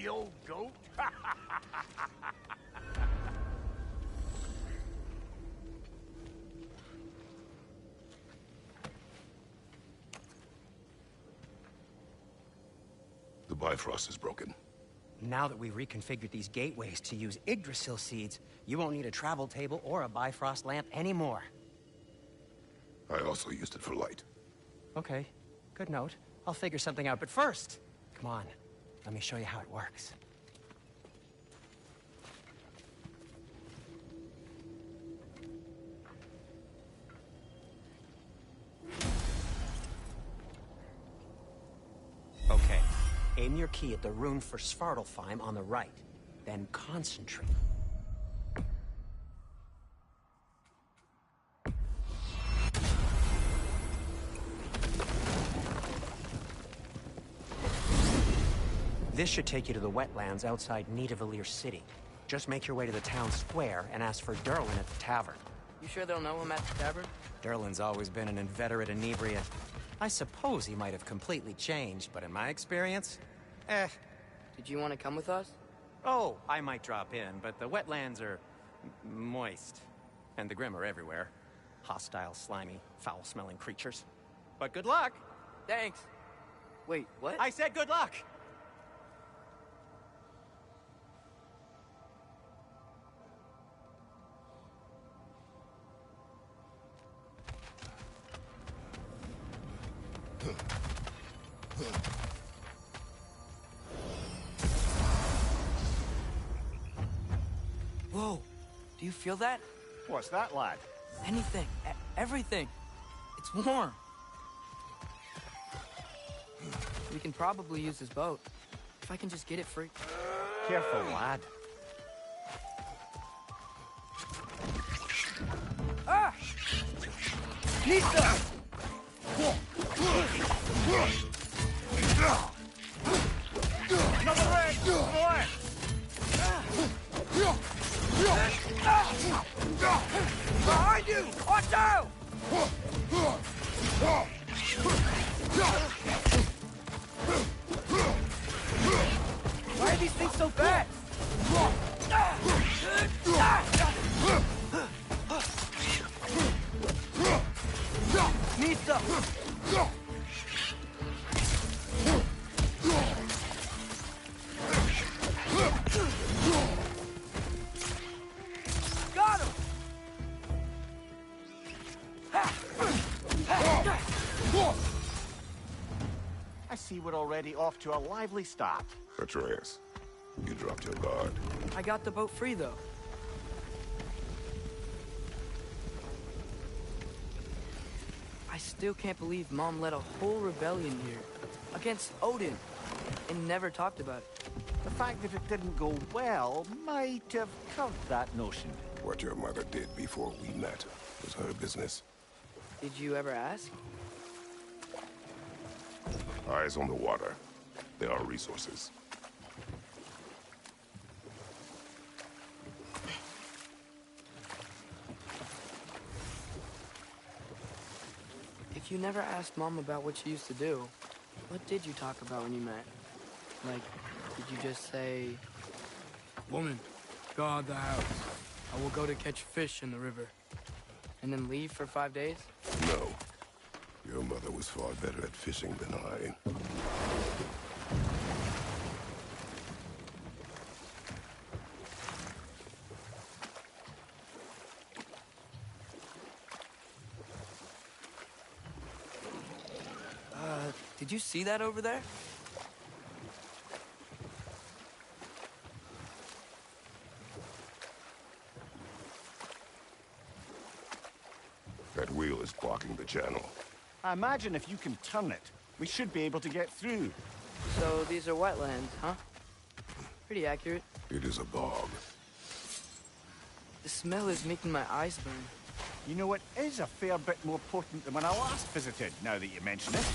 kill goat? The Bifrost is broken. Now that we've reconfigured these gateways to use Yggdrasil seeds, you won't need a travel table or a Bifrost lamp anymore. I also used it for light. Okay, good note. I'll figure something out, but first, come on, let me show you how it works. Okay, aim your key at the rune for Svartalfheim on the right, then concentrate. This should take you to the wetlands outside Nidavellir City. Just make your way to the town square and ask for Derlin at the tavern. You sure they'll know him at the tavern? Derlin's always been an inveterate inebriate. I suppose he might have completely changed, but in my experience, Did you want to come with us? Oh, I might drop in, but the wetlands are moist. And the Grim are everywhere. Hostile, slimy, foul-smelling creatures. But good luck! Thanks. Wait, what? I said good luck! Whoa! Do you feel that? What's that, lad? Anything. Everything. It's warm. We can probably use this boat. If I can just get it free. Careful, lad. Ah! Nista! Another leg! Boy! Behind you! Watch out! Why are these things so fast? Nisa! Got him! I see we're already off to a lively start. Atreus, you dropped your guard. I got the boat free, though. I still can't believe Mom led a whole rebellion here. Against Odin. And never talked about it. The fact that it didn't go well might have curved that notion. What your mother did before we met was her business. Did you ever ask? Eyes on the water. There are resources. If you never asked Mom about what she used to do, what did you talk about when you met? Like, did you just say... Woman, guard the house. I will go to catch fish in the river. And then leave for 5 days? No. Your mother was far better at fishing than I. Did you see that over there? That wheel is blocking the channel. I imagine if you can turn it, we should be able to get through. So these are wetlands, huh? Pretty accurate. It is a bog. The smell is making my eyes burn. You know, it is a fair bit more potent than when I last visited, now that you mention it.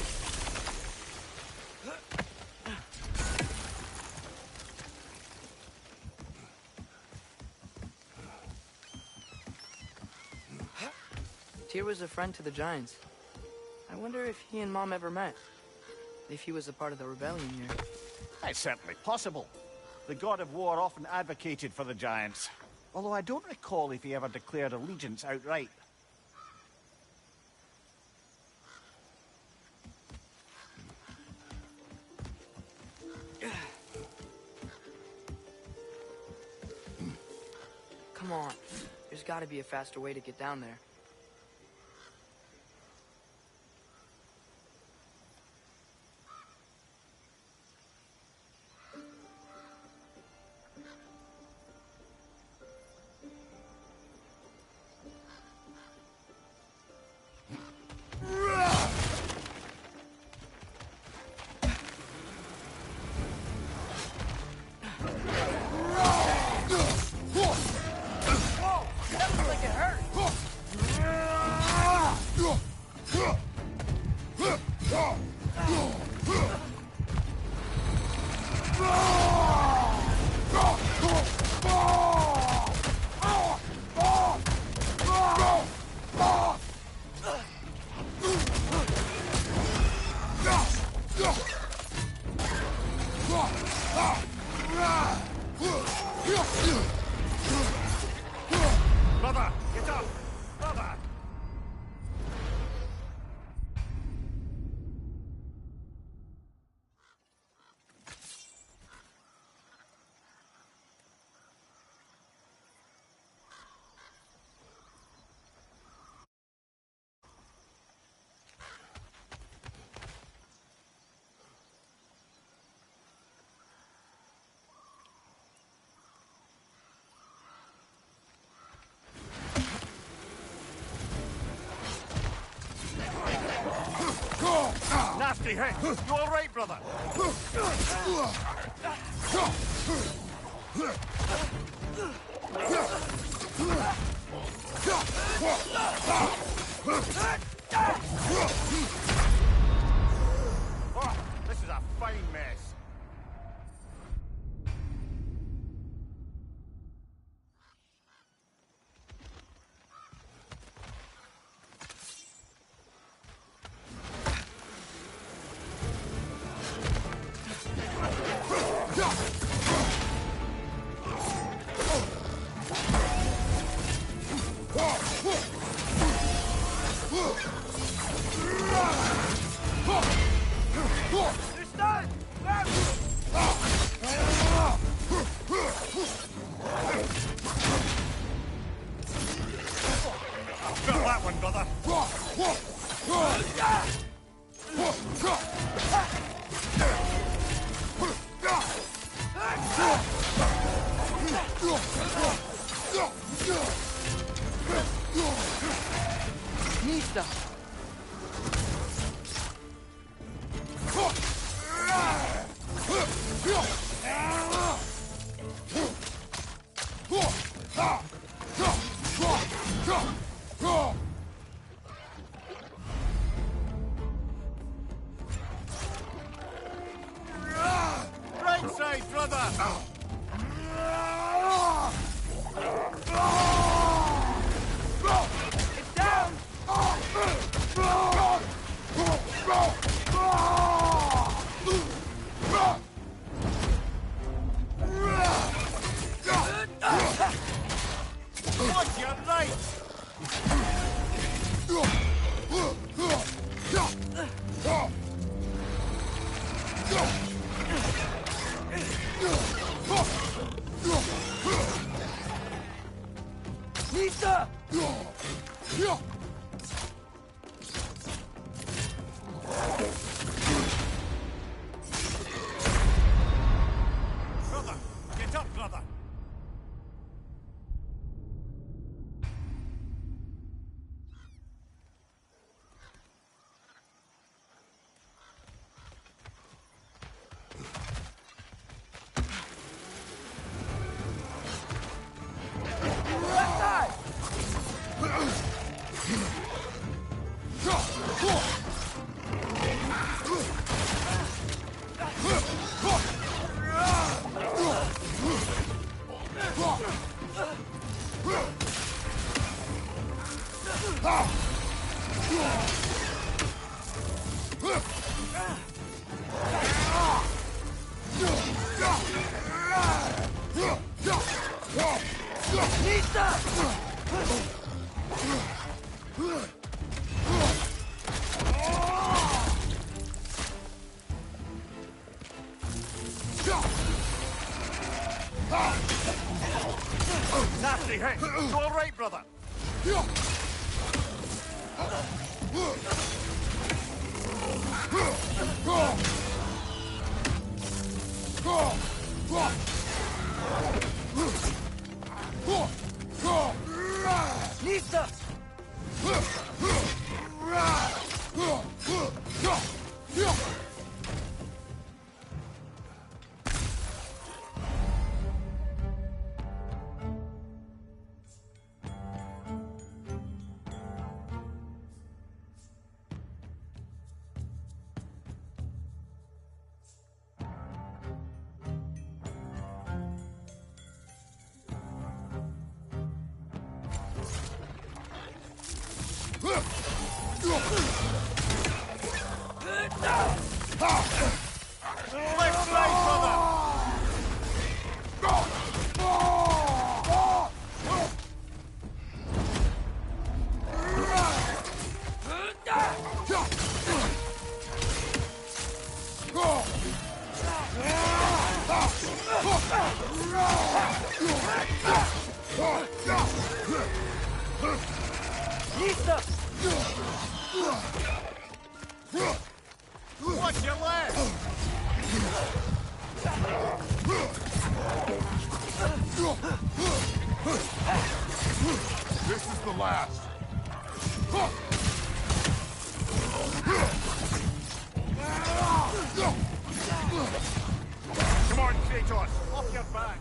Tyr was a friend to the Giants. I wonder if he and Mom ever met. If he was a part of the rebellion here. It's certainly possible. The god of war often advocated for the giants, although I don't recall if he ever declared allegiance outright. Come on. There's got to be a faster way to get down there. Brother, get up! Brother! Nasty hit! You all right, brother? Oh, this is a fine mess. Got that one, brother. Nista! Right side, brother! It's down! God, you're right! Nista! Brother, get up, brother! Left side! Nasty hit! You all right, brother? Lisa! Left side, brother! Lisa! Watch your left! This is the last. Come on, Kratos! Off your back!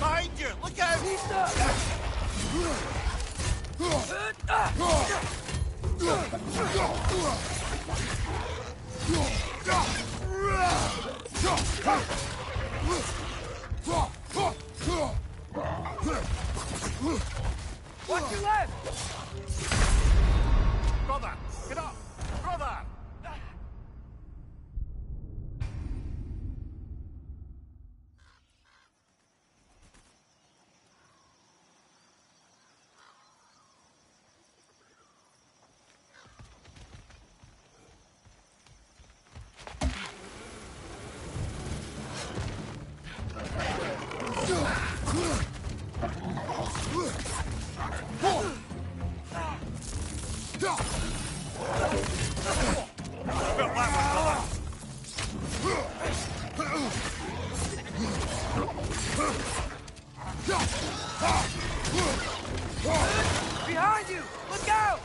Behind you! Look out! Watch your left! Brother! Get up! Brother! Felt that one, brother! Behind you! Look out!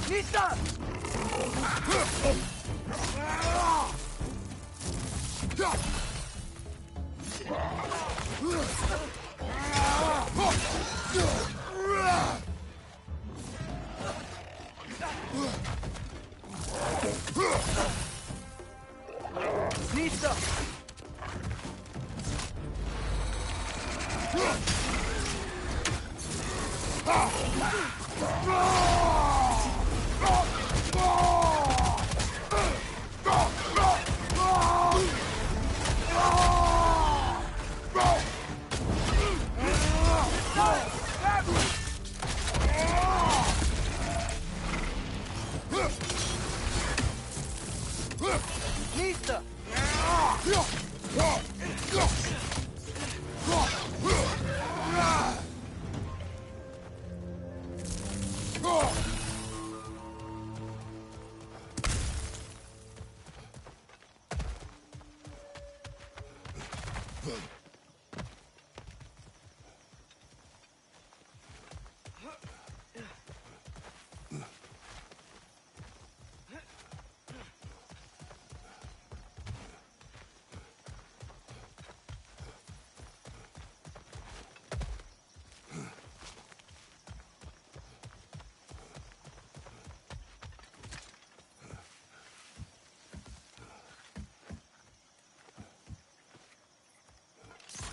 Lisa! Lisa!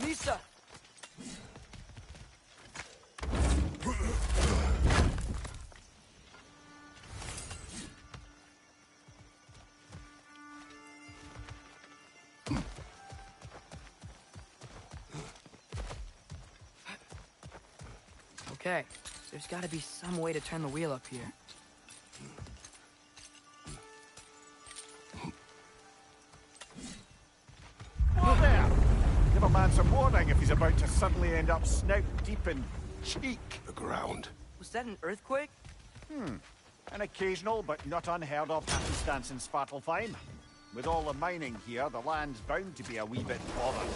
Lisa! Okay, there's gotta be some way to turn the wheel up here. Whoa there! Give a man some warning if he's about to suddenly end up snout deep in cheek. The ground. Was that an earthquake? An occasional but not unheard of happenstance in Svartalfheim. With all the mining here, the land's bound to be a wee bit bothered.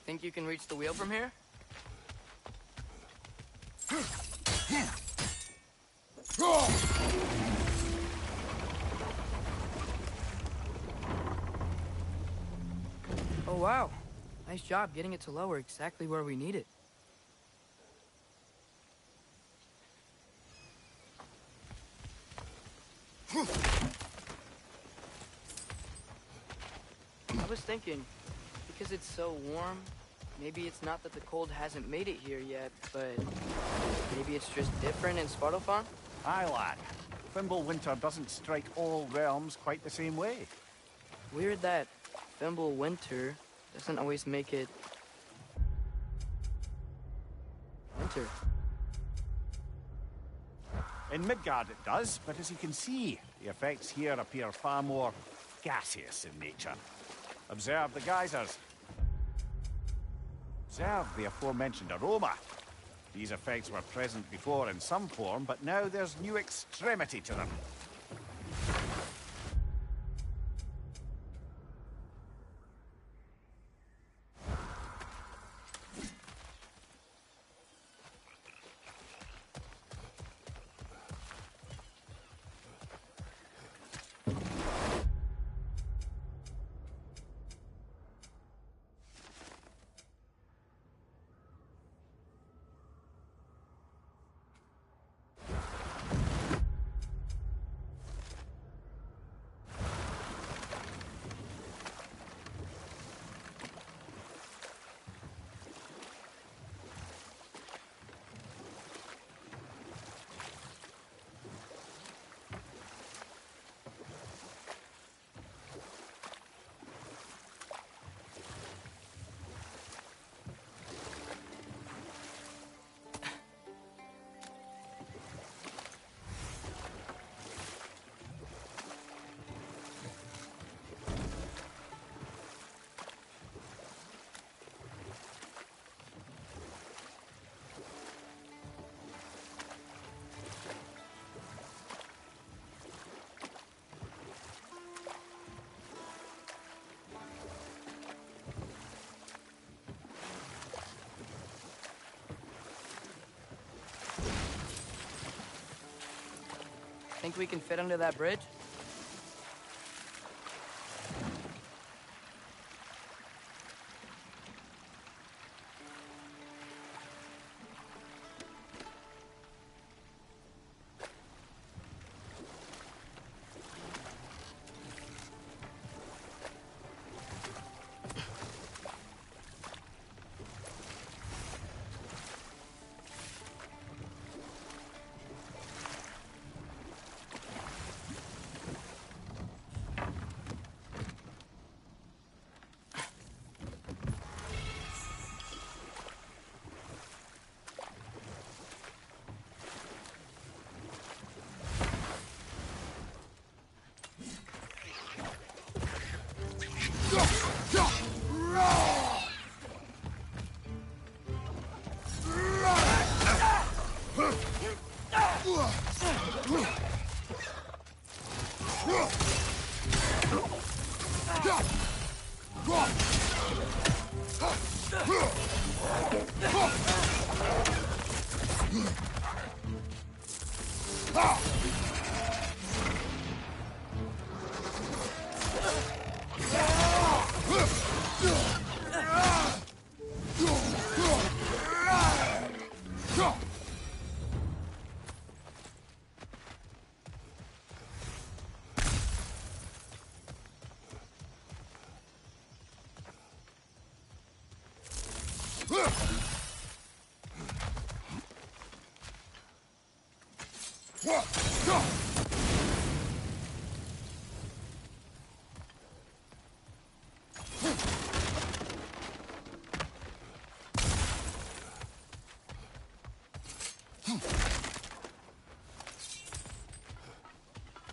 Think you can reach the wheel from here? Oh, wow. Nice job getting it to lower exactly where we need it. I was thinking, because it's so warm, maybe it's not that the cold hasn't made it here yet, but maybe it's just different in Svartalfheim? Aye, lad. Winter doesn't strike all realms quite the same way. Weird that Winter doesn't always make it winter. In Midgard it does, but as you can see, the effects here appear far more gaseous in nature. Observe the geysers. Observe the aforementioned aroma. These effects were present before in some form, but now there's new extremity to them. Think we can fit under that bridge?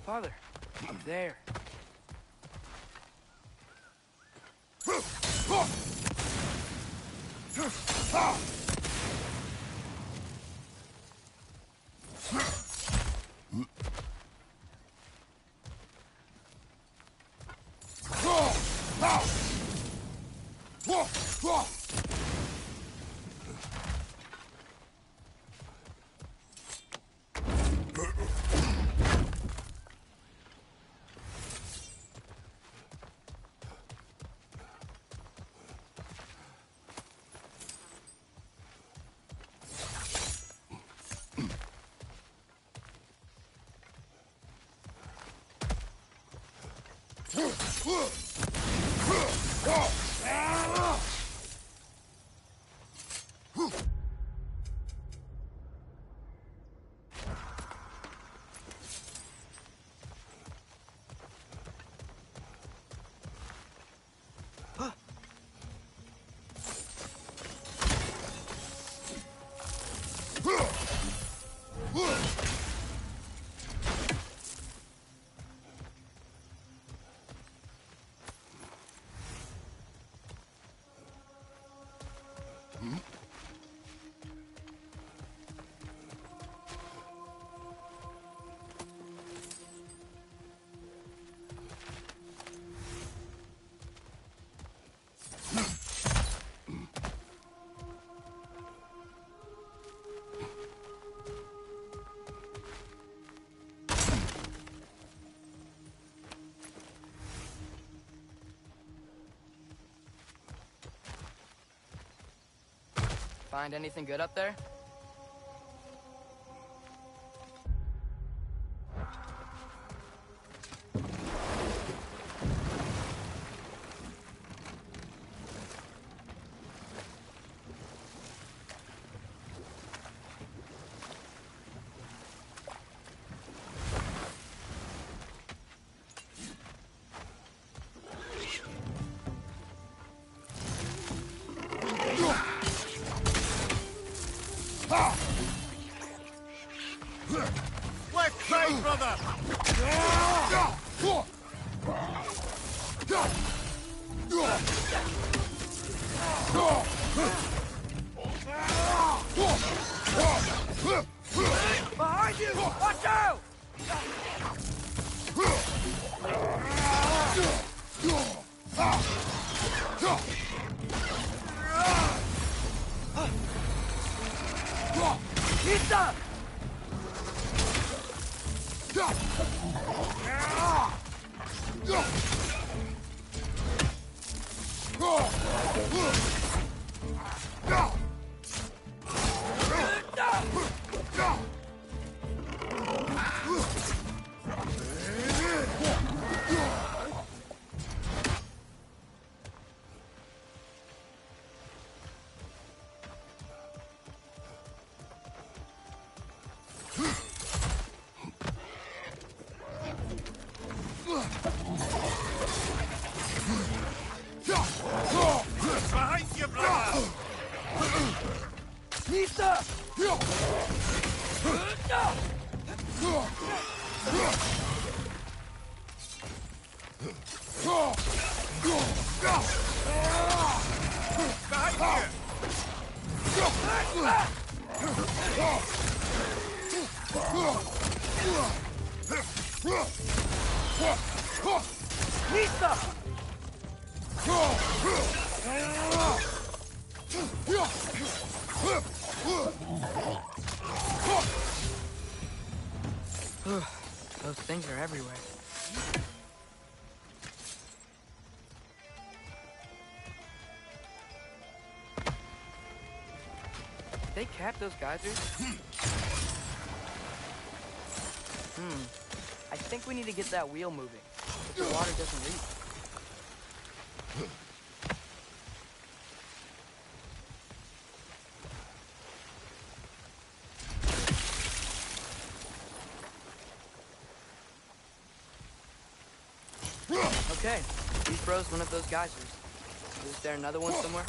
Father, up there. Find anything good up there? Left side, brother! Behind you! Watch out! Pizza! Behind you, brother! Pizza! Behind Pizza! Those things are everywhere. Did they cap those geysers? I think we need to get that wheel moving, if the water doesn't leak. Okay, we froze one of those geysers. Is there another one somewhere?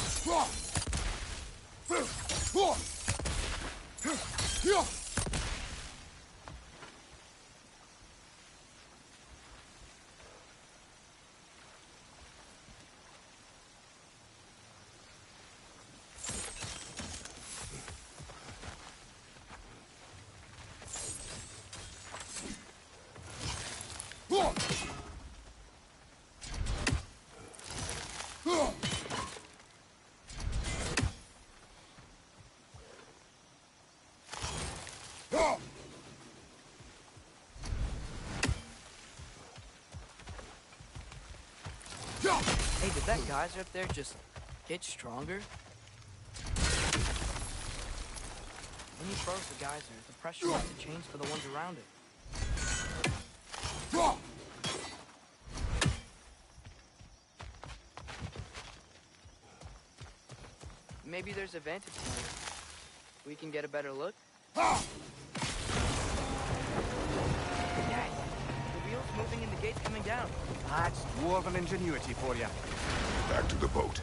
Hey, did that geyser up there just get stronger? When you froze the geyser, the pressure must have changed for the ones around it. Maybe there's a vantage point. We can get a better look. Yes! The wheel's moving and the gate's coming down. That's dwarven ingenuity for you. Back to the boat.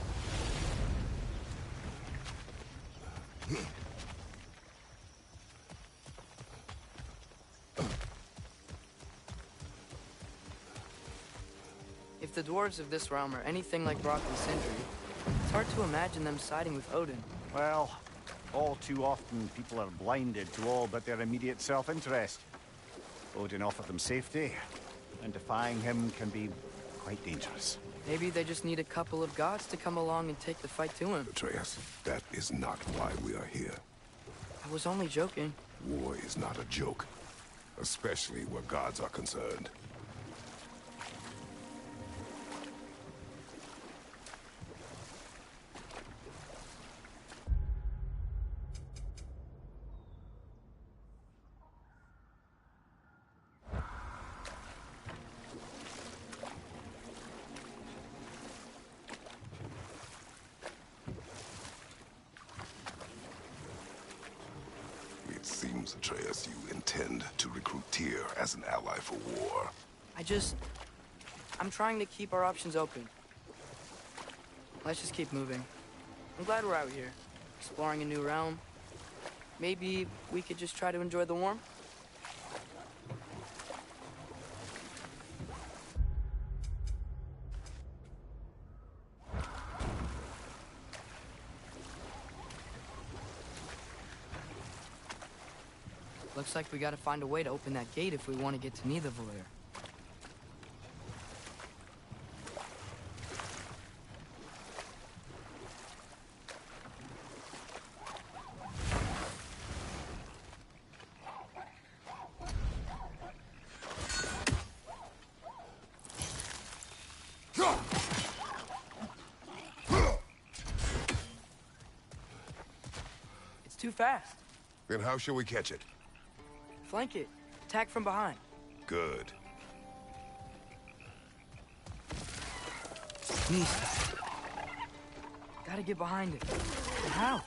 If the dwarves of this realm are anything like Brock and Sindri, it's hard to imagine them siding with Odin. Well, all too often people are blinded to all but their immediate self-interest. Odin offered them safety, and defying him can be quite dangerous. Maybe they just need a couple of gods to come along and take the fight to him. Atreus, that is not why we are here. I was only joking. War is not a joke, especially where gods are concerned. It seems, Atreus, you intend to recruit Tyr as an ally for war. I'm trying to keep our options open. Let's just keep moving. I'm glad we're out here, exploring a new realm. Maybe we could just try to enjoy the warmth? Looks like we gotta find a way to open that gate if we want to get to Nidavellir. It's too fast. Then how shall we catch it? Flank it. Attack from behind. Good. Sneeze. Gotta get behind it. But how?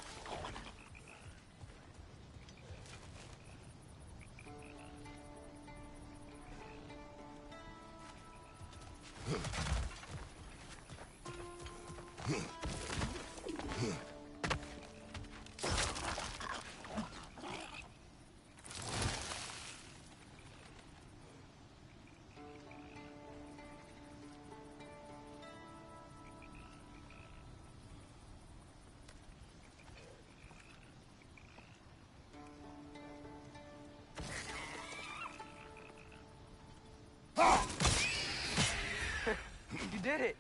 You did it!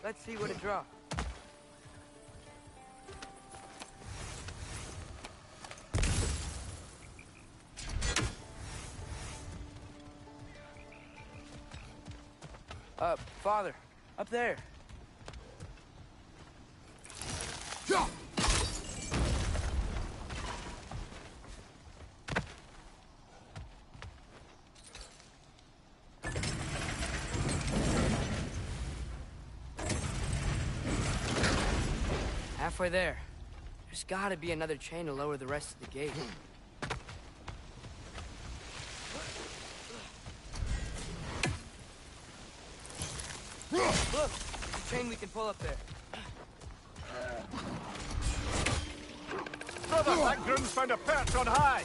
Let's see what it draws. Father, up there. Halfway there. There's gotta be another chain to lower the rest of the gate. Look! There's a chain we can pull up there. Brother, that groom's found a perch on high!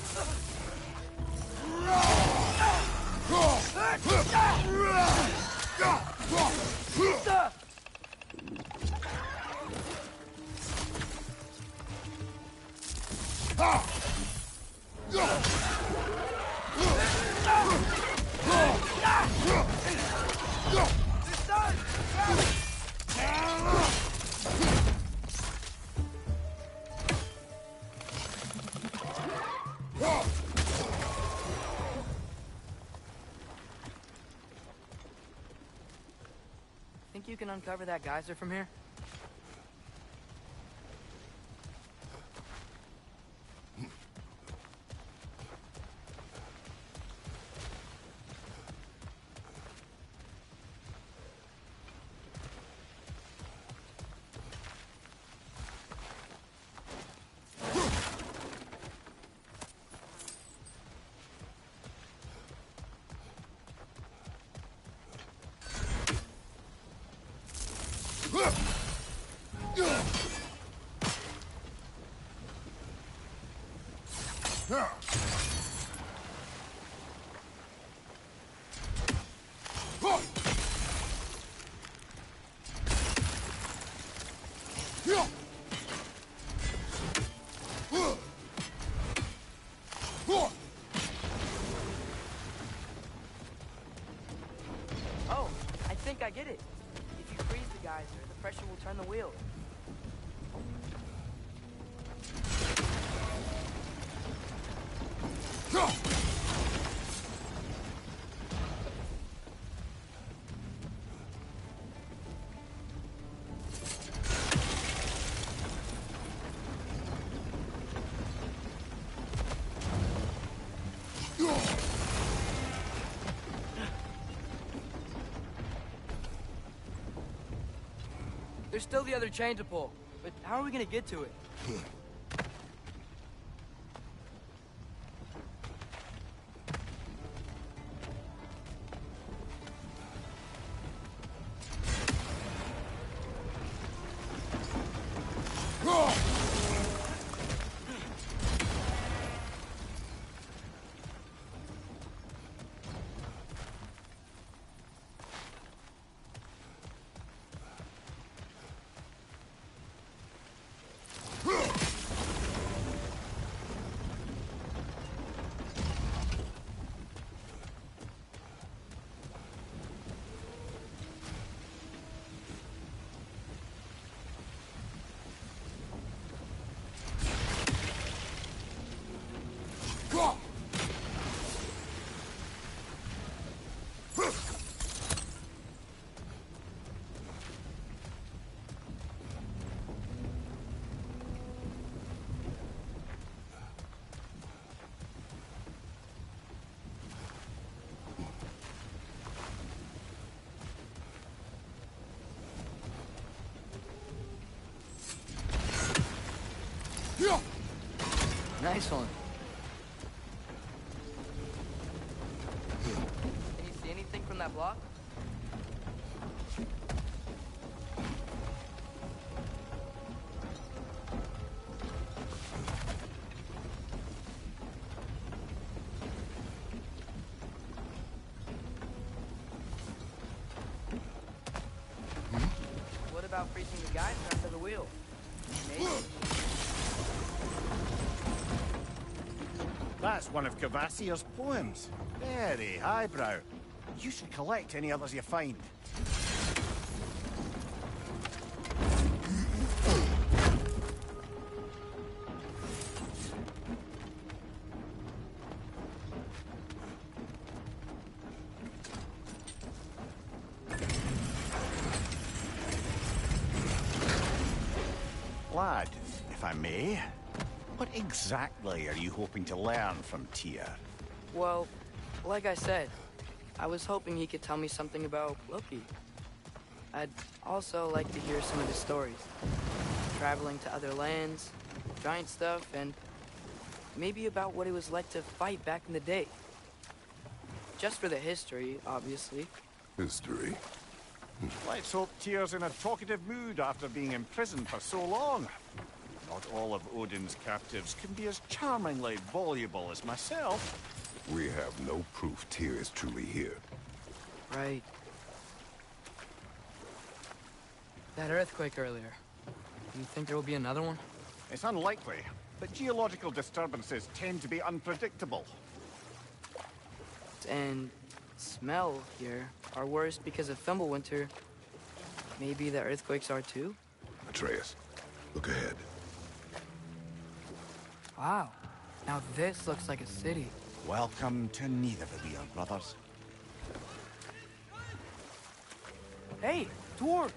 Think you can uncover that geyser from here? Oh, I think I get it. If you freeze the geyser, the pressure will turn the wheel. There's still the other chain to pull, but how are we gonna get to it? Nice one. Can you see anything from that block? What about freezing the geyser under the wheel? Maybe. That's one of Cavassier's poems. Very highbrow. You should collect any others you find. lad, if I may. What exactly are you hoping to learn from Tyr? Well, like I said, I was hoping he could tell me something about Loki. I'd also like to hear some of his stories. Traveling to other lands, giant stuff, and maybe about what it was like to fight back in the day. Just for the history, obviously. History? Let's hope Tyr's in a talkative mood after being imprisoned for so long. Not all of Odin's captives can be as charmingly voluble as myself. We have no proof Tyr is truly here. Right. That earthquake earlier. Do you think there will be another one? It's unlikely, but geological disturbances tend to be unpredictable. And smell here are worse because of Fimbulwinter. Maybe the earthquakes are too? Atreus, look ahead. Wow. Now this looks like a city. Welcome to Nidavellir, brothers. Hey, dwarves!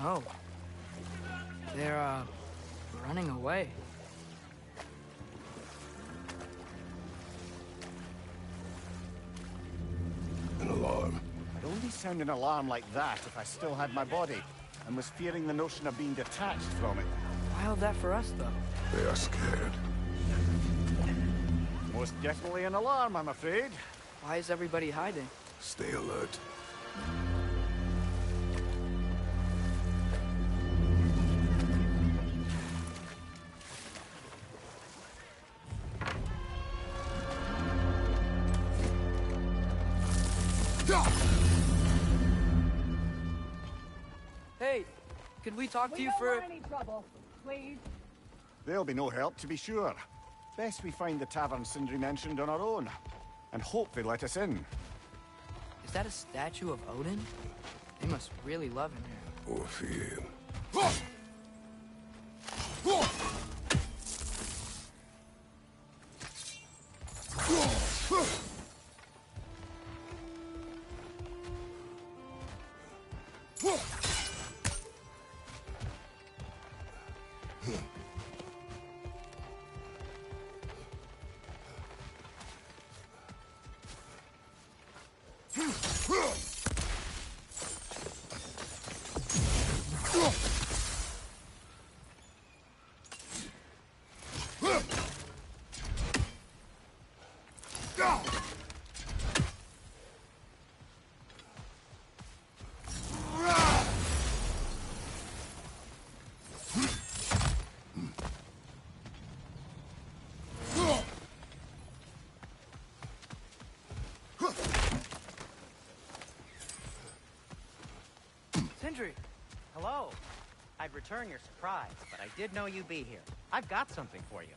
Oh. They're, running away. An alarm. I'd only sound an alarm like that if I still had my body, and was fearing the notion of being detached from it. Wild that for us, though. They are scared. Most definitely an alarm, I'm afraid. Why is everybody hiding? Stay alert. Hey, could we talk to you for... We don't want any trouble, please. There'll be no help, to be sure. Best we find the tavern Sindri mentioned on our own, and hope they let us in. Is that a statue of Odin? They must really love him here. Or fear. Sindri! Hello. I'd return your surprise, but I did know you'd be here. I've got something for you.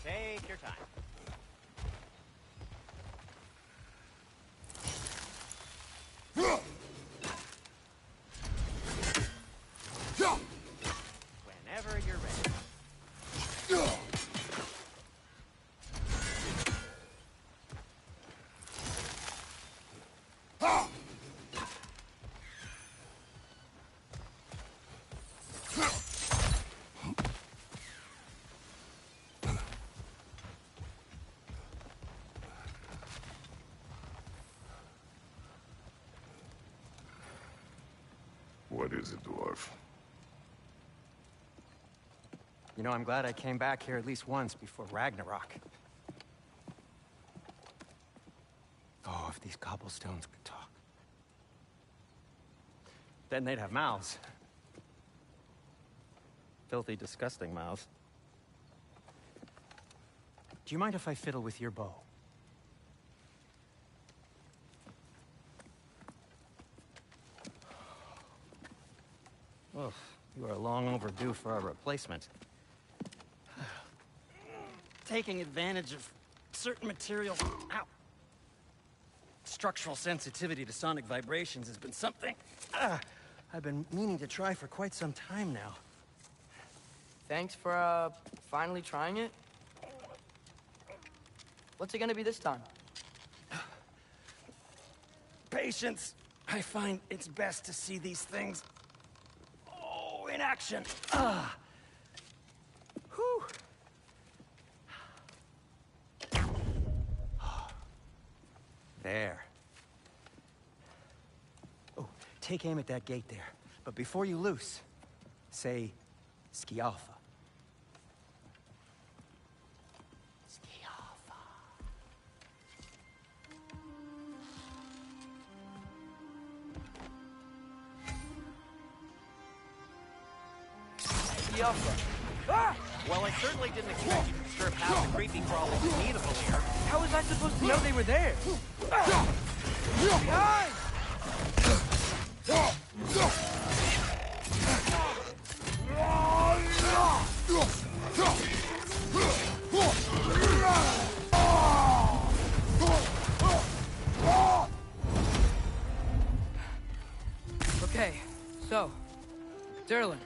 Take your time. Whenever you're ready. What is it, dwarf? You know, I'm glad I came back here at least once before Ragnarok. Oh, if these cobblestones could talk. Then they'd have mouths. Filthy, disgusting mouths. Do you mind if I fiddle with your bow? Oh, you are long overdue for a replacement. Taking advantage of certain materials. Ow! Structural sensitivity to sonic vibrations has been something I've been meaning to try for quite some time now. Thanks for, finally trying it. What's it gonna be this time? Patience. I find it's best to see these things, in action. Whew. There. Oh, take aim at that gate there. But before you loose, say, Skialfa. Skialfa. Skialfa. Ah! Well, I certainly didn't expect you to disturb half the creepy crawlers who need a veneer. How was I supposed to know they were there? Behind! Okay, so, Durlin.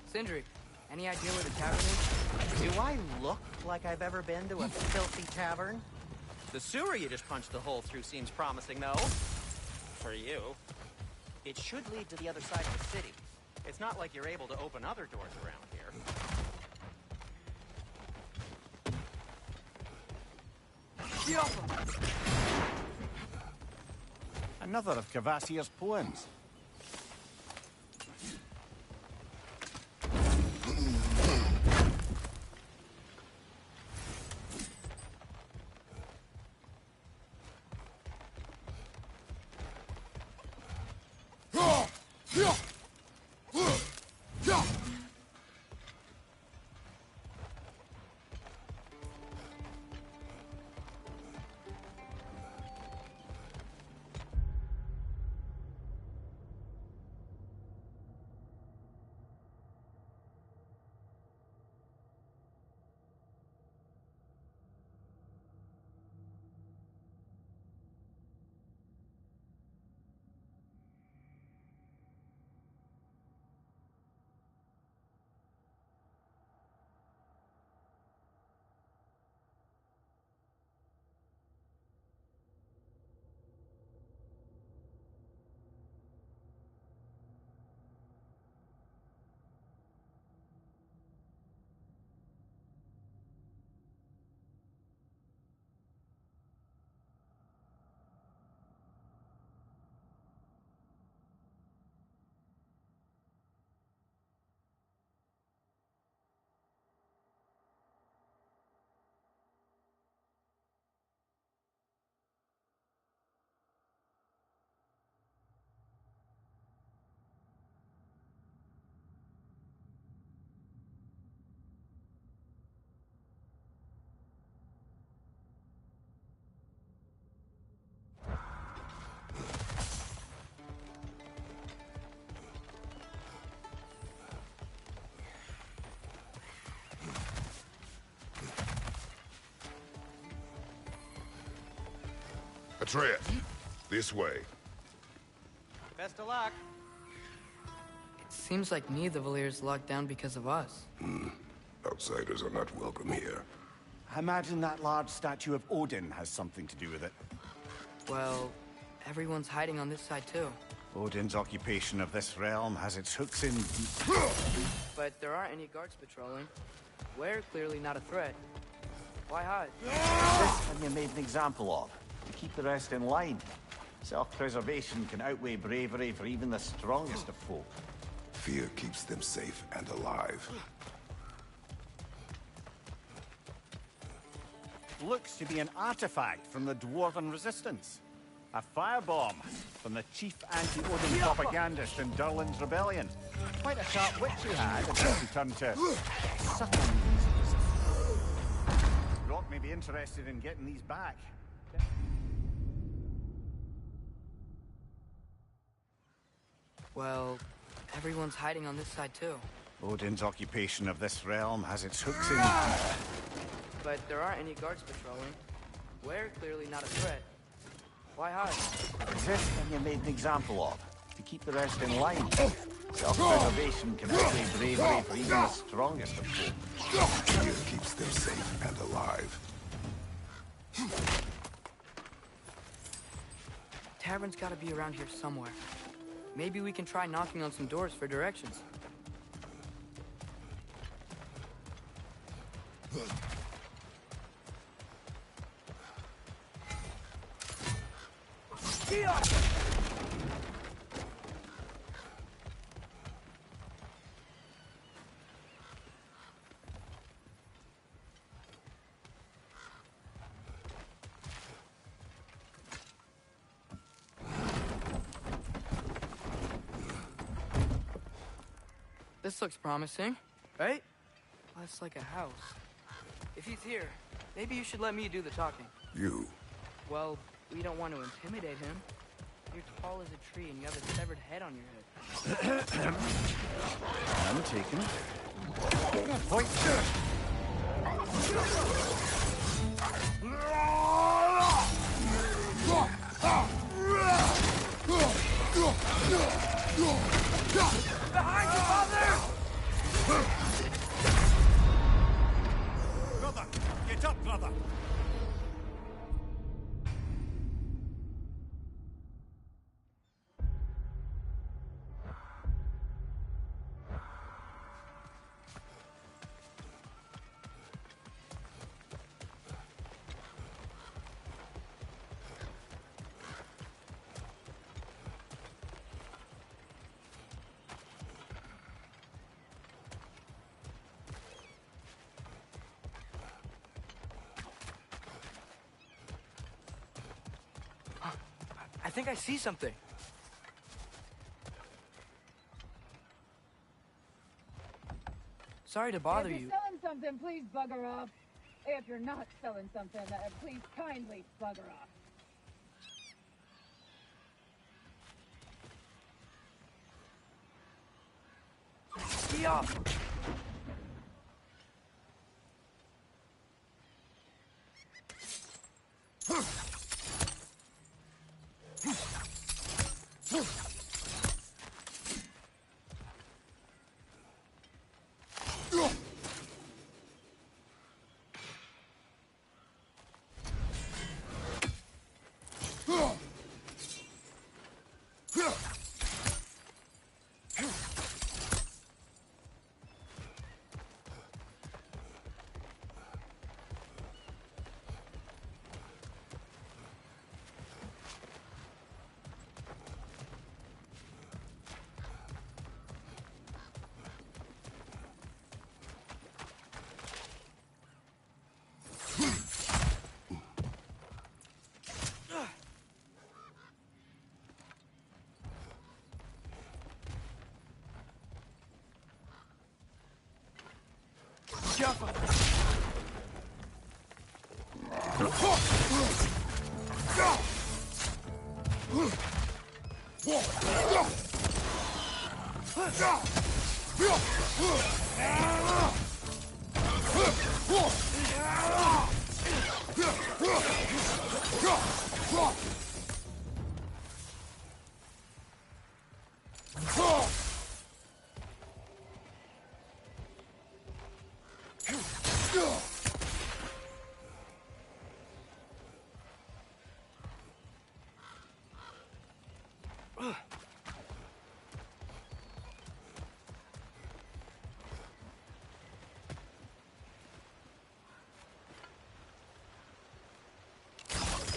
Sindri, any idea where the tavern is? Do I look like I've ever been to a filthy tavern? The sewer you just punched the hole through seems promising, though. For you. It should lead to the other side of the city. It's not like you're able to open other doors around here. Another of Kvasir's poems. Atreus, this way. Best of luck. It seems like me the Valyr's locked down because of us. Outsiders are not welcome here. I imagine that large statue of Odin has something to do with it. Well, everyone's hiding on this side too. Odin's occupation of this realm has its hooks in But there aren't any guards patrolling. We're clearly not a threat. Why hide? This can be made an example of, to keep the rest in line. Self-preservation can outweigh bravery for even the strongest of folk. Fear keeps them safe and alive. Looks to be an artifact from the Dwarven Resistance. A firebomb from the chief anti-Odin propagandist in Durlin's rebellion. Quite a sharp wit you had until you turned to sucking. Rock may be interested in getting these back. Well, everyone's hiding on this side too. Odin's occupation of this realm has its hooks in. But there aren't any guards patrolling. We're clearly not a threat. Why hide? This can be made an example of, to keep the rest in line. Self-preservation can outweigh bravery for even the strongest of folk. Fear keeps them safe and alive. Tavern's gotta be around here somewhere. Maybe we can try knocking on some doors for directions. This looks promising, right? That's like a house. If he's here, maybe you should let me do the talking. You. Well, we don't want to intimidate him. You're tall as a tree and you have a severed head on your head. I'm taken. Point. Behind you, father! Brother, get up, brother. I think I see something. Sorry to bother if you. you're selling something, please bugger off. If you're not selling something, please kindly bugger off. Ski off!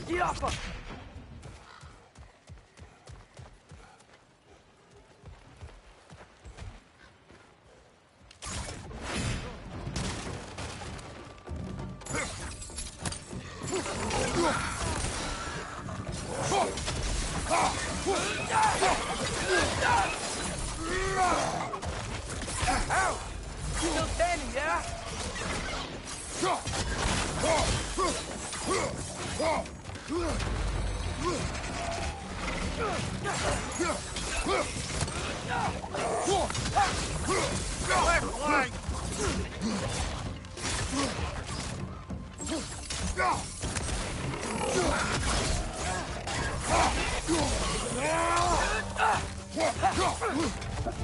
Get off us! Ow! Still standing, yeah?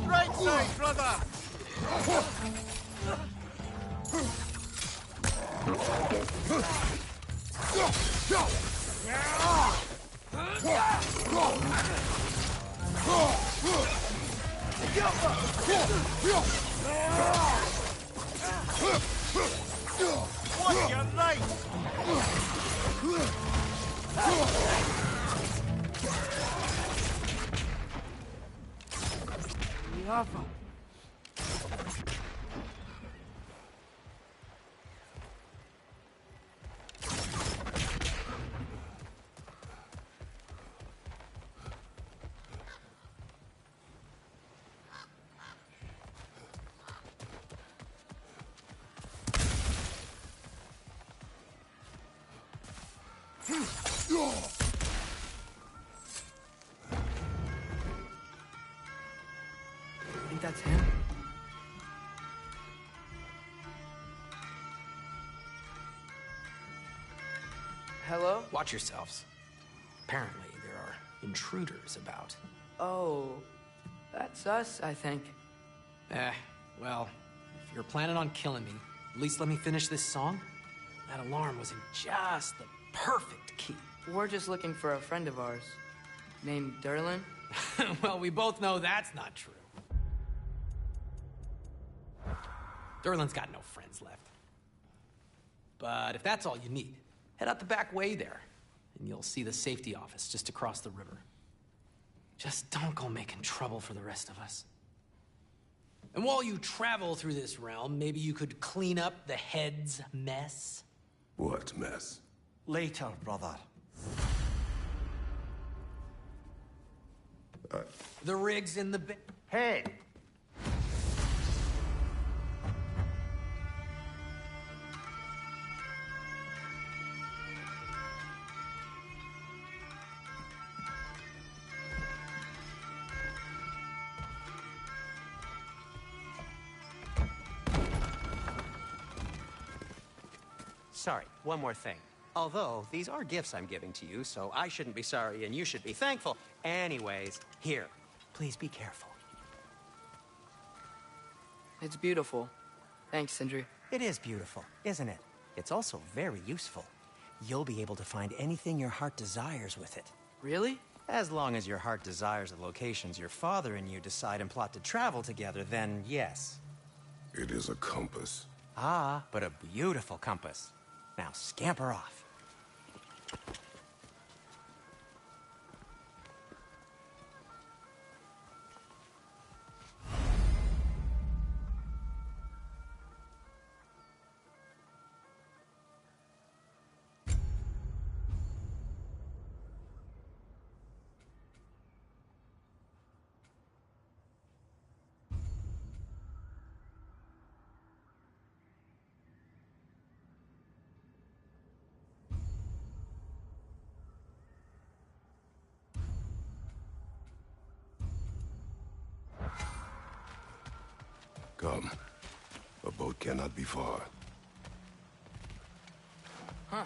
Right What's your right? Yaffa. Think that's him? Hello? Watch yourselves. Apparently, there are intruders about. Oh, that's us, I think. Well, if you're planning on killing me, at least let me finish this song. That alarm was in just the perfect key. We're just looking for a friend of ours named Derlin. Well, we both know that's not true. Derlin's got no friends left. But if that's all you need, head out the back way there, and you'll see the safety office just across the river. Just don't go making trouble for the rest of us. And while you travel through this realm, maybe you could clean up the head's mess? What mess? Later, brother. The rigs in the... Hey! Sorry, one more thing. Although, these are gifts I'm giving to you, so I shouldn't be sorry and you should be thankful. Anyways, here, please be careful. It's beautiful. Thanks, Sindri. It is beautiful, isn't it? It's also very useful. You'll be able to find anything your heart desires with it. Really? As long as your heart desires the locations your father and you decide and plot to travel together, then yes. It is a compass. Ah, but a beautiful compass. Now scamper off. Come. A boat cannot be far. Huh.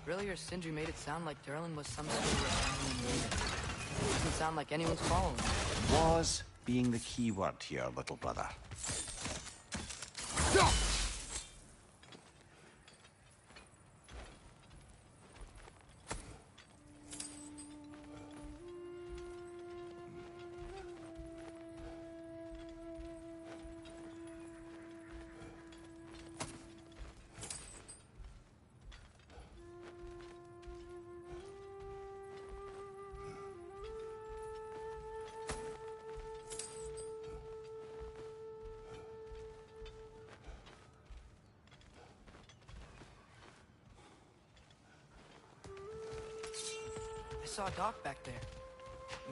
Earlier, Sindri made it sound like Derlin was some sort of leader. It doesn't sound like anyone's following. Was being the key word here, little brother. I saw a dock back there.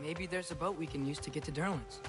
Maybe there's a boat we can use to get to Derlin's.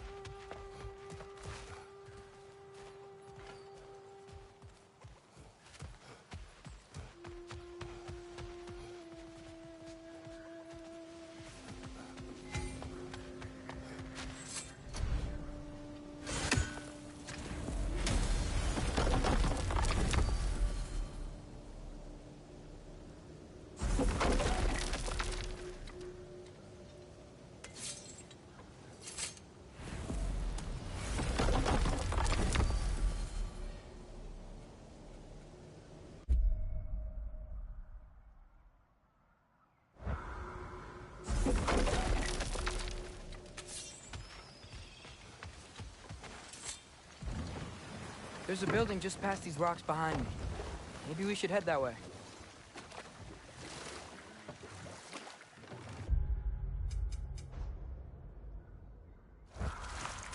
There's a building just past these rocks behind me. Maybe we should head that way.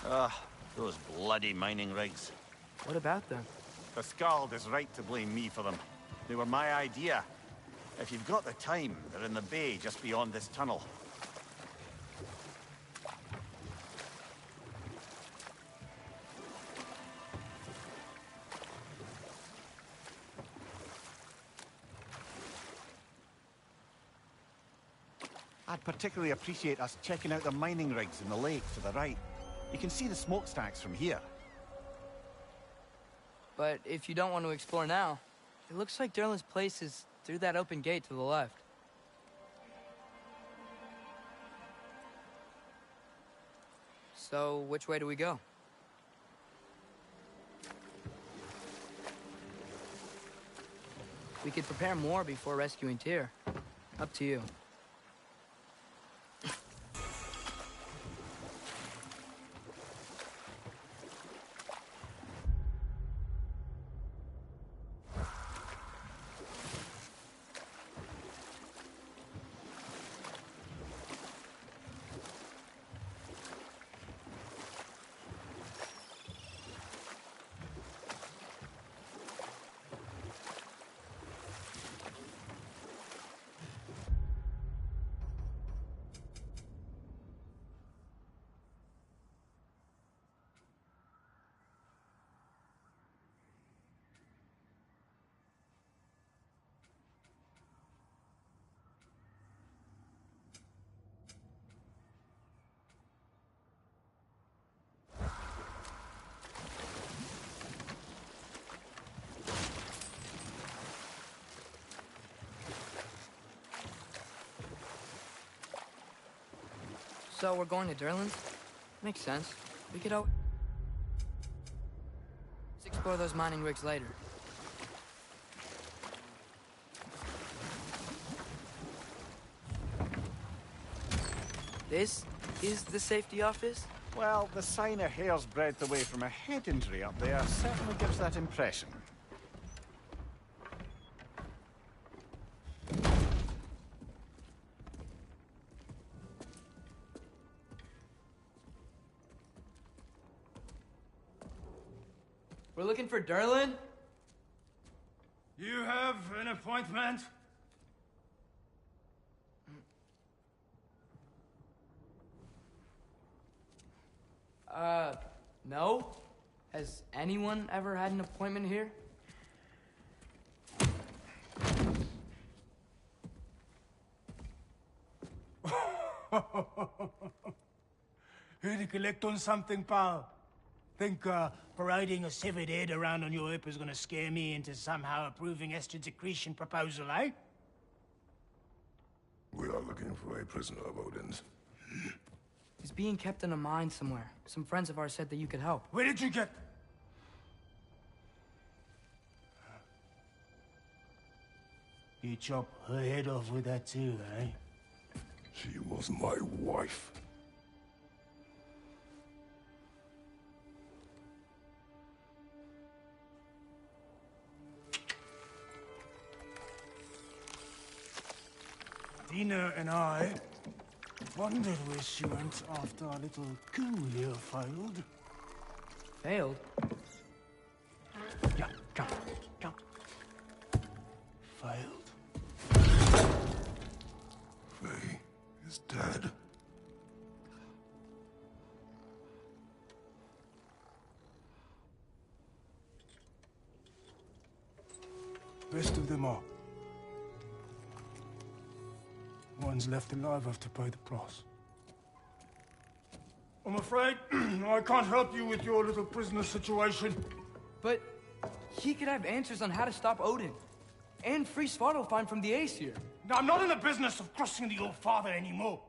Ah, those bloody mining rigs. What about them? The Skald is right to blame me for them. They were my idea. If you've got the time, they're in the bay just beyond this tunnel. I'd particularly appreciate us checking out the mining rigs in the lake to the right. You can see the smokestacks from here. But if you don't want to explore now, it looks like Derlin's place is through that open gate to the left. So, which way do we go? We could prepare more before rescuing Tyr. Up to you. So we're going to Derlin's? Makes sense. We could always explore those mining rigs later. This is the safety office? Well, the sign a hair's breadth away from a head injury up there certainly gives that impression. We're looking for Derlin? You have an appointment? No? Has anyone ever had an appointment here? Here to collect on something, pal? Think, parading a severed head around on your hip is gonna scare me into somehow approving Estrid's accretion proposal, eh? We are looking for a prisoner of Odin's. He's being kept in a mine somewhere. Some friends of ours said that you could help. Where did you get... You chop her head off with that too, eh? She was my wife. Dina and I wondered where she went after our little coup here failed. Failed? Yeah, come. Failed. Faye is dead. Rest of them are. Ones left alive have to pay the price. I'm afraid I can't help you with your little prisoner situation. But he could have answers on how to stop Odin. And free Svartalfheim from the Aesir. Now, I'm not in the business of crossing the old father anymore.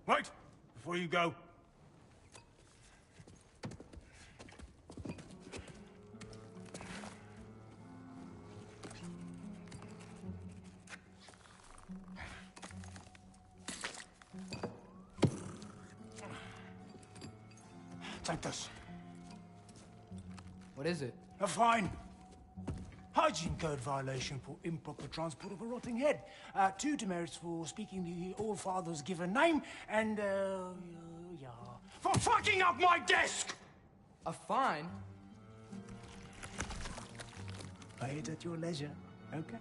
Wait, before you go. Take this. What is it? A fine. Hygiene code violation for improper transport of a rotting head. 2 demerits for speaking the All-Father's given name, and, yeah, for fucking up my desk! A fine? Pay it at your leisure, okay?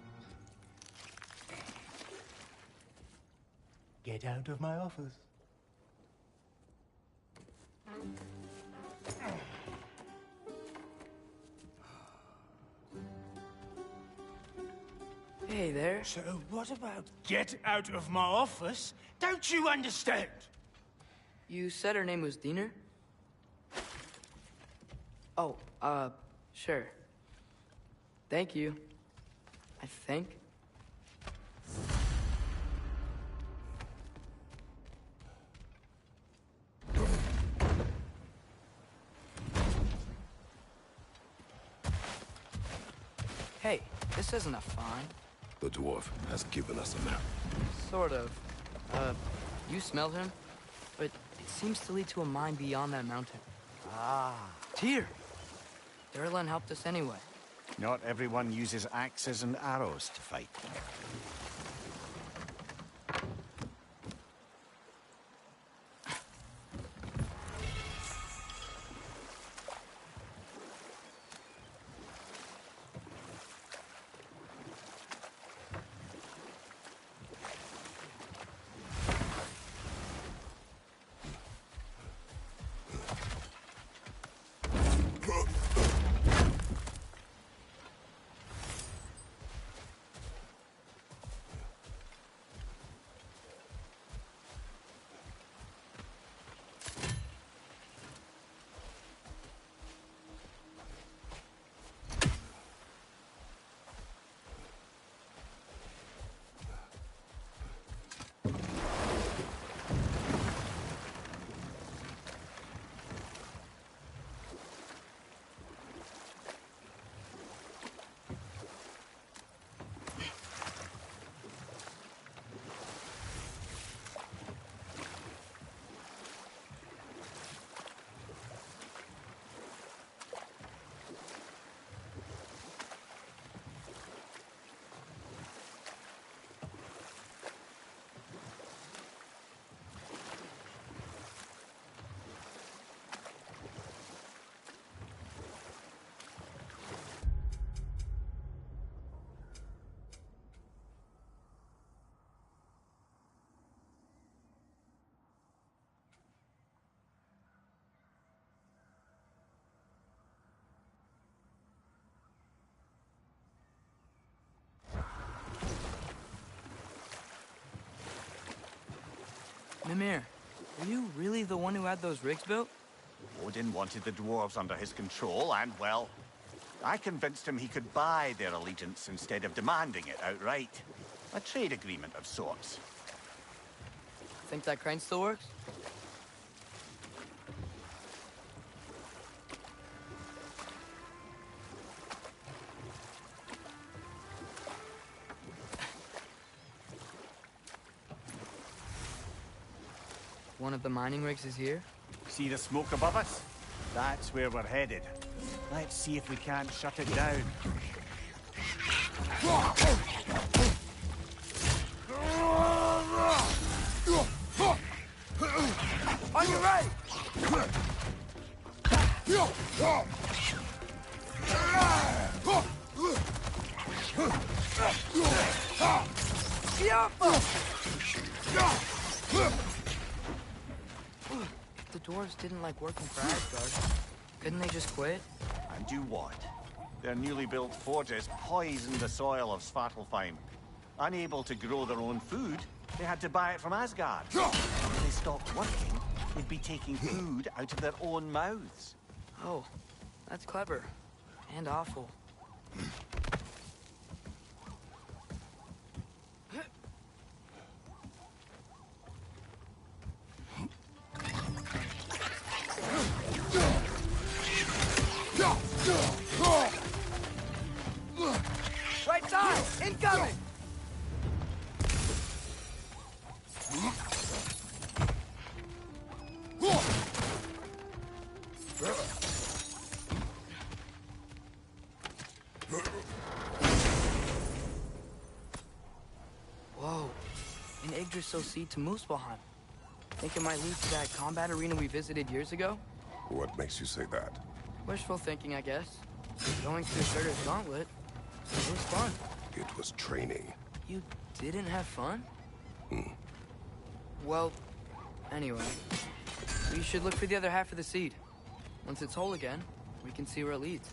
Get out of my office. Hey there. So what about get out of my office? Don't you understand? You said her name was Diener? Oh, sure. Thank you. I think. Hey, this isn't a fine. The dwarf has given us a map. Sort of. You smelled him? But it seems to lead to a mine beyond that mountain. Ah. Tyr! Durlan helped us anyway. Not everyone uses axes and arrows to fight. Mimir, are you really the one who had those rigs built? Odin wanted the dwarves under his control, and, well, I convinced him he could buy their allegiance instead of demanding it outright. A trade agreement of sorts. Think that crane still works? One of the mining rigs is here? See the smoke above us? That's where we're headed. Let's see if we can't shut it down. On your right! If the dwarves didn't like working for Asgard, couldn't they just quit? And do what? Their newly built forges poisoned the soil of Svartalfheim. Unable to grow their own food, they had to buy it from Asgard. If they stopped working, they'd be taking food out of their own mouths. Oh, that's clever. And awful. Right side! Incoming! Yggdrasil seed to Muspelheim. Think it might lead to that combat arena we visited years ago? What makes you say that? Wishful thinking, I guess. Going through Surtur's gauntlet, it was fun. It was training. You didn't have fun? Well, anyway. We should look for the other half of the seed. Once it's whole again, we can see where it leads.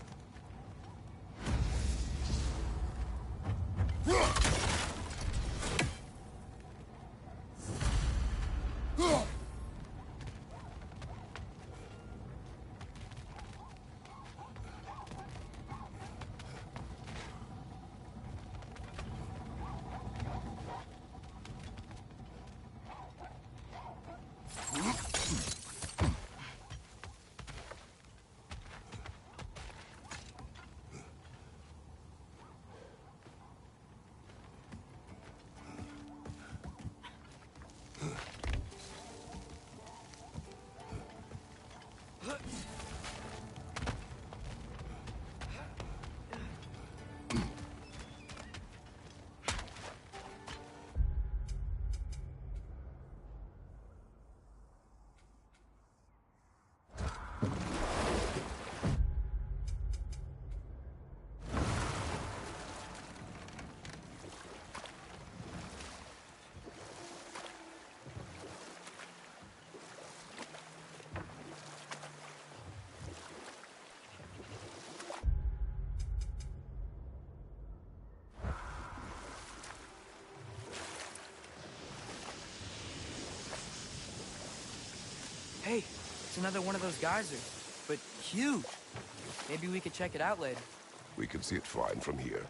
Hey, it's another one of those geysers, but huge. Maybe we could check it out later. We can see it fine from here.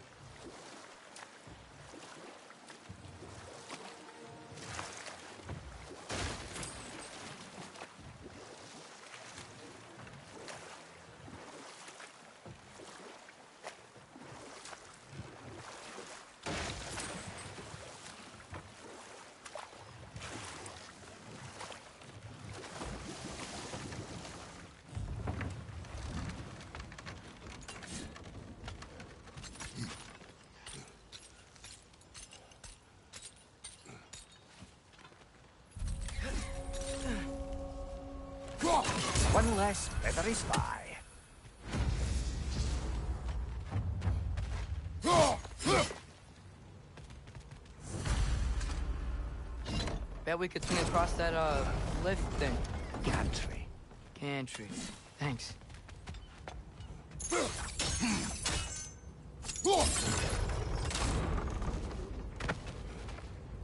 One less feathery spy. Bet we could swing across that, lift thing. Gantry. Gantry. Thanks.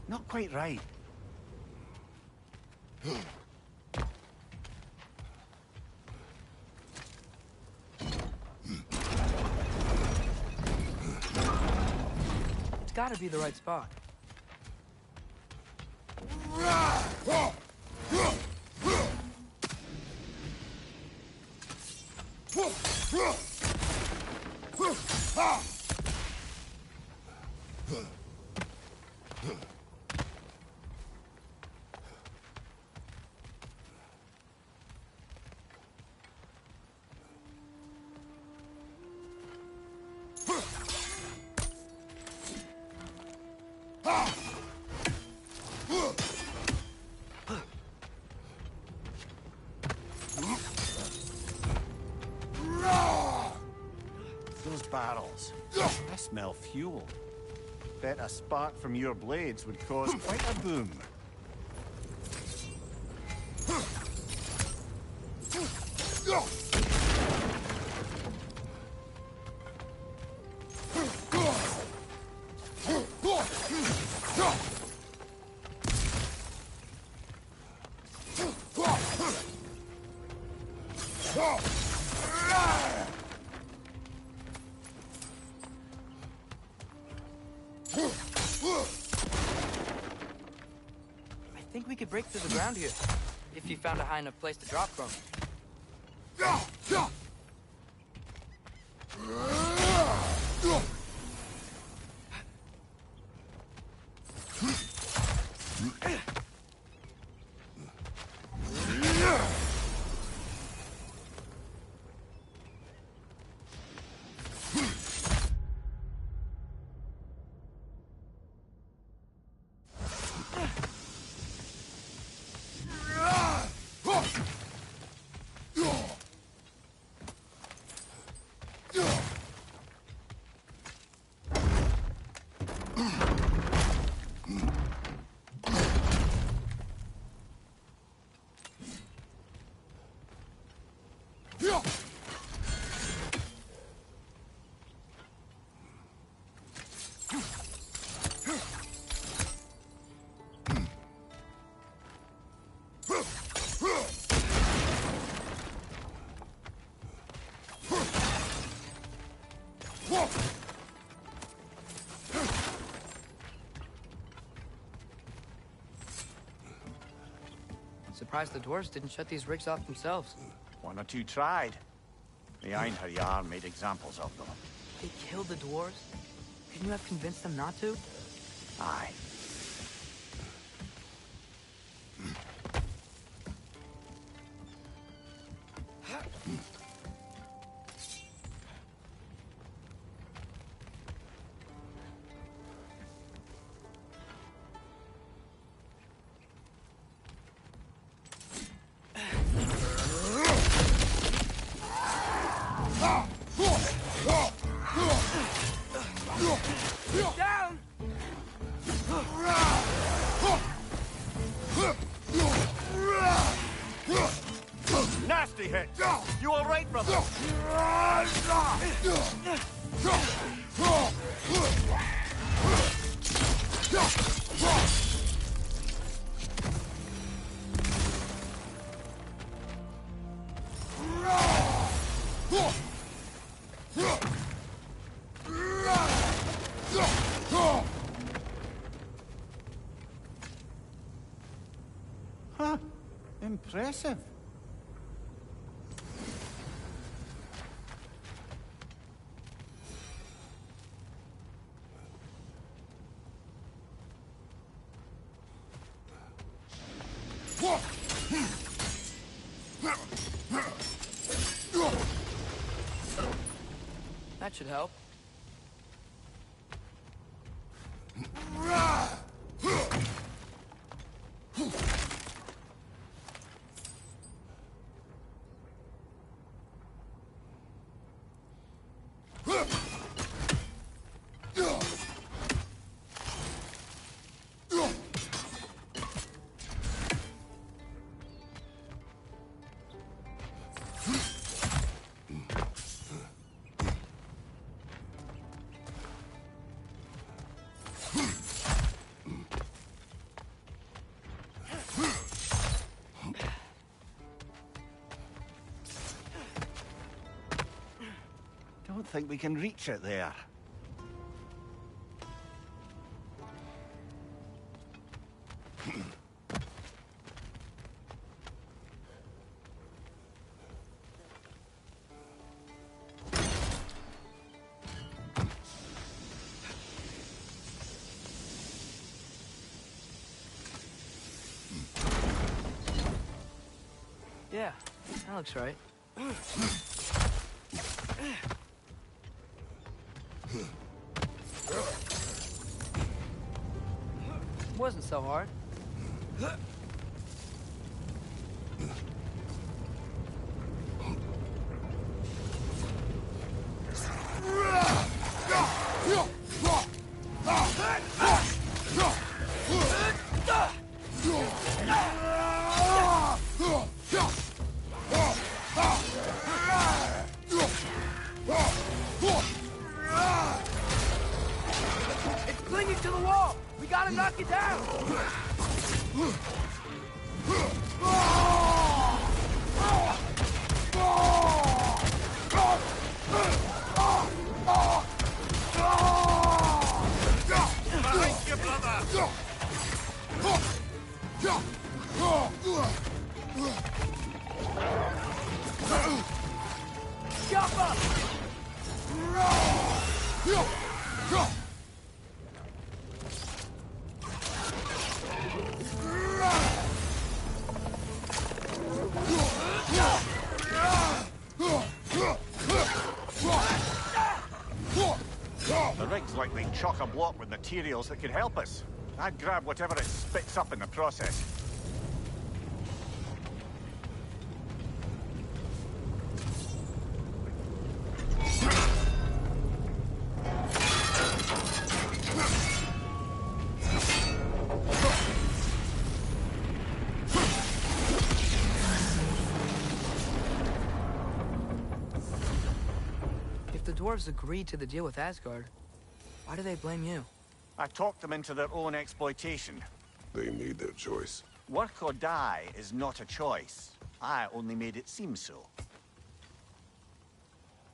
Not quite right. It's gotta be the right spot. Those barrels. I smell fuel. Bet a spark from your blades would cause quite a boom. I think we could break through the ground here, if you found a high enough place to drop from. Surprised the dwarves didn't shut these rigs off themselves. One or two tried. The Einherjar made examples of them. They killed the dwarves? Couldn't you have convinced them not to? Aye. Down! Nasty hit! You all right, brother? Huh. Impressive. That should help. Don't think we can reach it there. Yeah, that looks right. Wasn't so hard. It's clinging to the wall! We gotta knock it down! Behind you, brother! Jump up! The rig's likely chock-a-block with materials that could help us. I'd grab whatever it spits up in the process. dwarves agreed to the deal with Asgard, why do they blame you? I talked them into their own exploitation. They made their choice. Work or die is not a choice. I only made it seem so.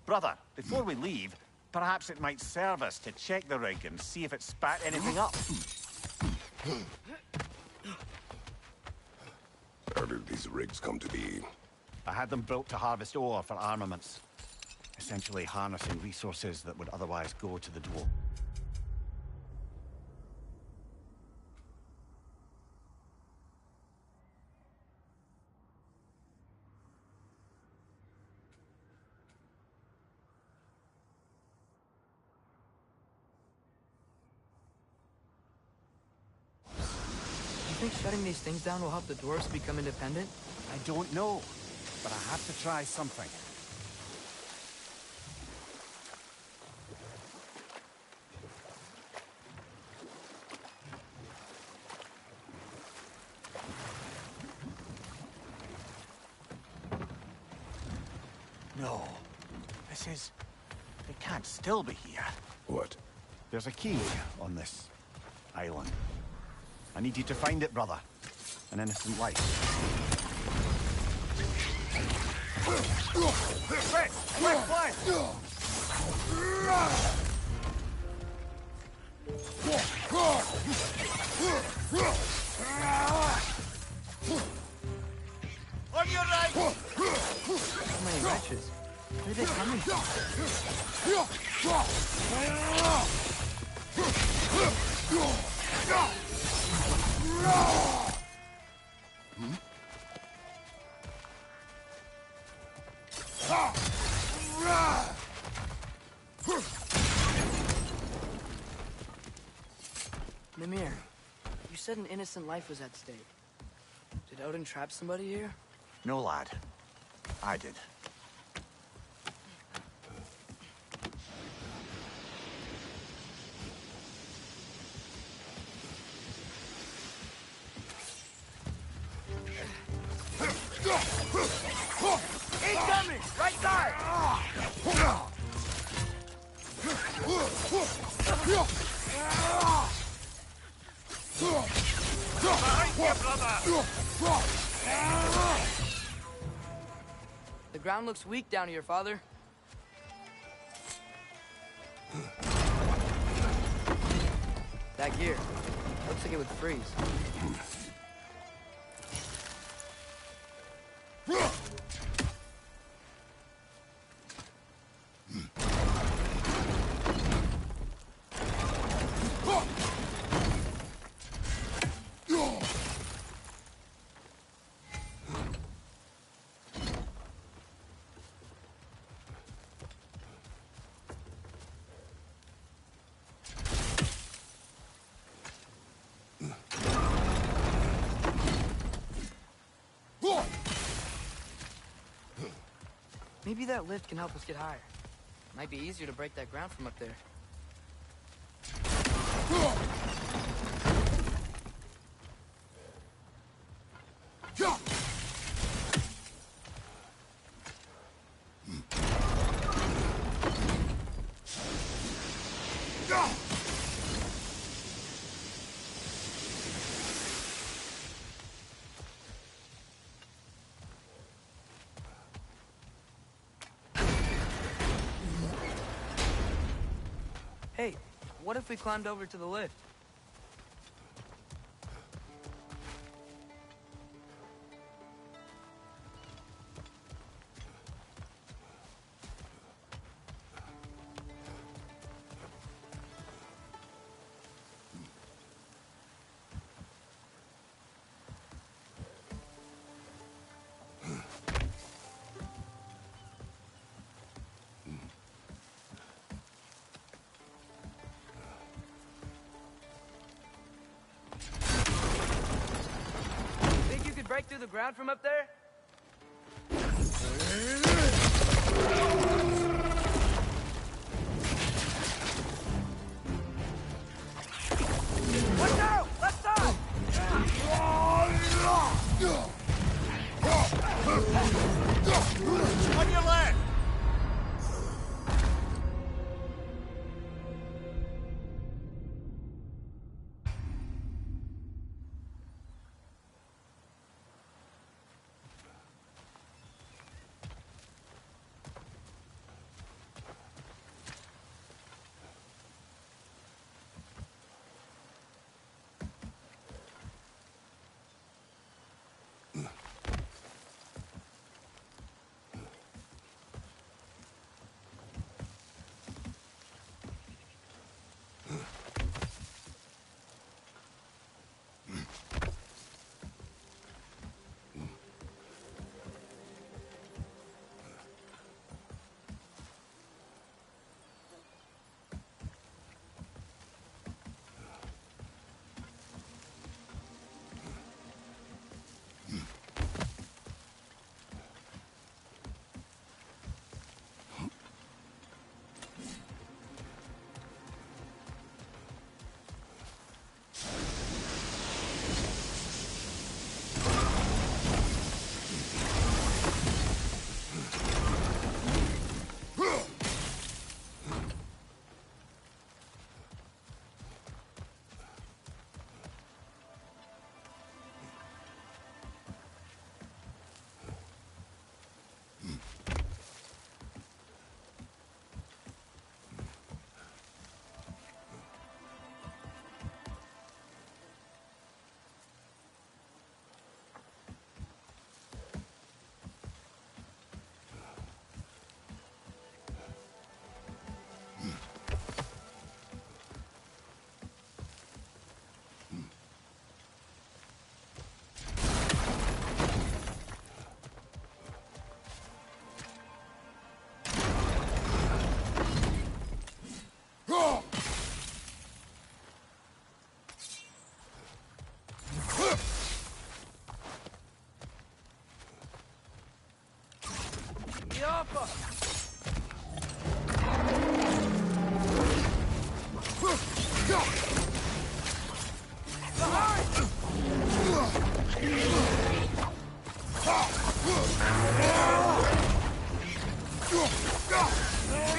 Brother, before we leave, perhaps it might serve us to check the rig and see if it spat anything up. How did these rigs come to be? I had them built to harvest ore for armaments. Essentially harnessing resources that would otherwise go to the dwarf. You think shutting these things down will help the dwarves become independent? I don't know, but I have to try something. No. This is... It can't still be here. What? There's a key on this island. I need you to find it, brother. An innocent life. Quick! Quick, fly! On your right! So many wretches. Where are they coming Mimir, you said an innocent life was at stake. Did Odin trap somebody here? No, lad. I did. Incoming! Right side! The ground looks weak down here, Father. That gear. Looks like it would freeze. Maybe that lift can help us get higher. Might be easier to break that ground from up there. Hey, what if we climbed over to the lift? Break through the ground from up there? Watch out! Left side! On your left!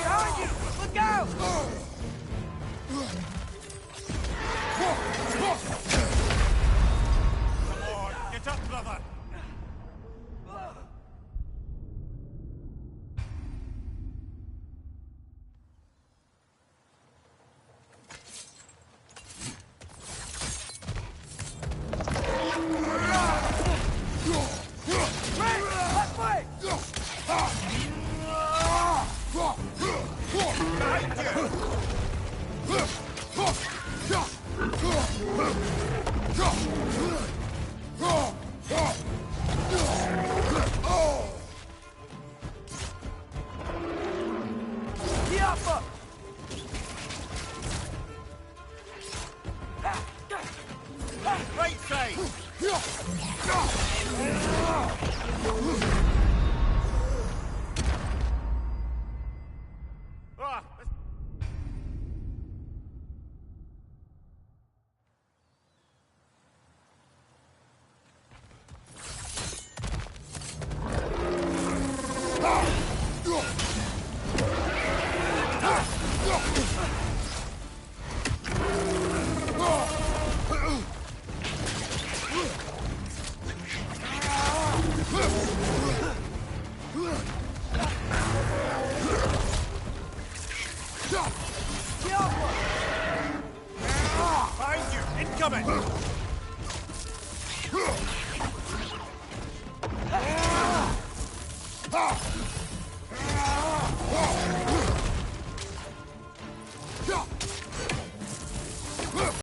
Behind you! Look out! Come on, get up, brother! Right side! Ah, behind you! Incoming!